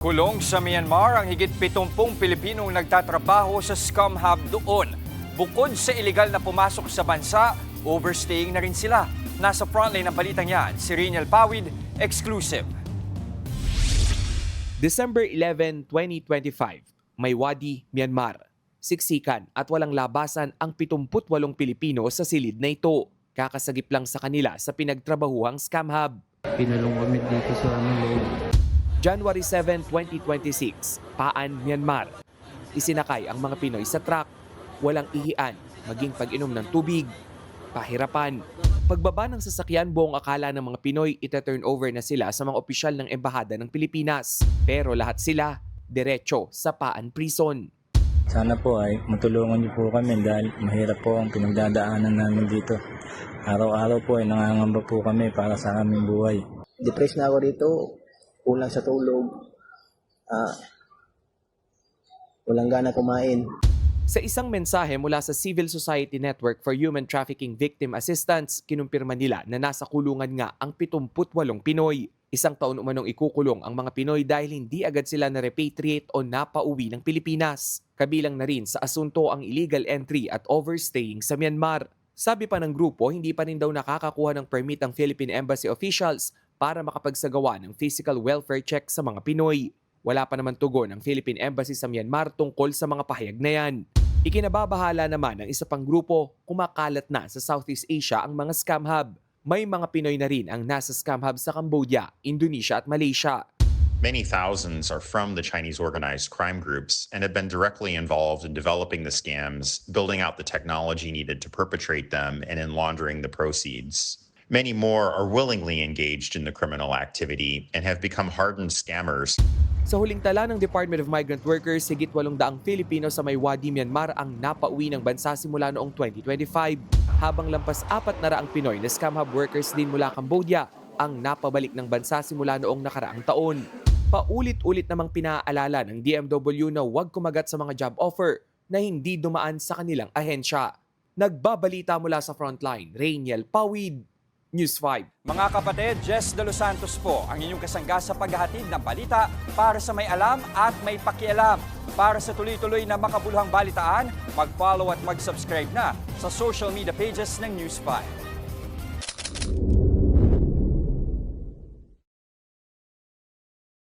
Kulong sa Myanmar ang higit 70 Pilipinong nagtatrabaho sa scum hub doon. Bukod sa ilegal na pumasok sa bansa, overstaying na rin sila. Nasa frontline ng balitang yan, si Reniel Pawid, exclusive. December 11, 2025, Maywadi, Myanmar. Siksikan at walang labasan ang 78 Pilipino sa silid na ito. Kakasagip lang sa kanila sa pinagtrabahuhang scam hub. Pinalong kami dito sa loob. January 7, 2026, Paan, Myanmar. Isinakay ang mga Pinoy sa truck. Walang ihian, maging pag-inom ng tubig. Pahirapan. Pagbaba ng sasakyan, buong akala ng mga Pinoy ita-turn over na sila sa mga opisyal ng Embahada ng Pilipinas. Pero lahat sila, diretso sa Paan Prison. Sana po ay matulungan niyo po kami dahil mahirap po ang pinagdadaanan namin dito. Araw-araw po ay nangangamba po kami para sa aming buhay. Depressed na ako rito, kulang sa tulog, walang gana kumain. Sa isang mensahe mula sa Civil Society Network for Human Trafficking Victim Assistance, kinumpirma nila na nasa kulungan nga ang 78 Pinoy. Isang taon umanong ikukulong ang mga Pinoy dahil hindi agad sila na-repatriate o napauwi ng Pilipinas. Kabilang na rin sa asunto ang illegal entry at overstaying sa Myanmar. Sabi pa ng grupo, hindi pa rin daw nakakakuha ng permit ang Philippine Embassy officials para makapagsagawa ng physical welfare check sa mga Pinoy. Wala pa naman tugon ang Philippine Embassy sa Myanmar tungkol sa mga pahayag na yan. Ikinababahala naman ng isa pang grupo, kumakalat na sa Southeast Asia ang mga scam hub. May mga Pinoy na rin ang nasa scam hub sa Cambodia, Indonesia at Malaysia. Many thousands are from the Chinese organized crime groups and have been directly involved in developing the scams, building out the technology needed to perpetrate them, and in laundering the proceeds. Many more are willingly engaged in the criminal activity and have become hardened scammers. Sa huling tala ng Department of Migrant Workers, higit 800 Filipino sa Maywadi, Myanmar ang napauwi ng bansa simula noong 2025. Habang lampas 400 Pinoy na scam hub workers din mula Cambodia ang napabalik ng bansa simula noong nakaraang taon. Paulit-ulit namang pinaalala ng DMW na huwag kumagat sa mga job offer na hindi dumaan sa kanilang ahensya. Nagbabalita mula sa Frontline, Reniel Pawid, News 5. Mga kapatid, Jess De Los Santos po ang inyong kasangga sa paghahatid ng balita para sa may alam at may pakialam. Para sa tuloy-tuloy na makabuluhang balitaan, mag-follow at mag-subscribe na sa social media pages ng News 5.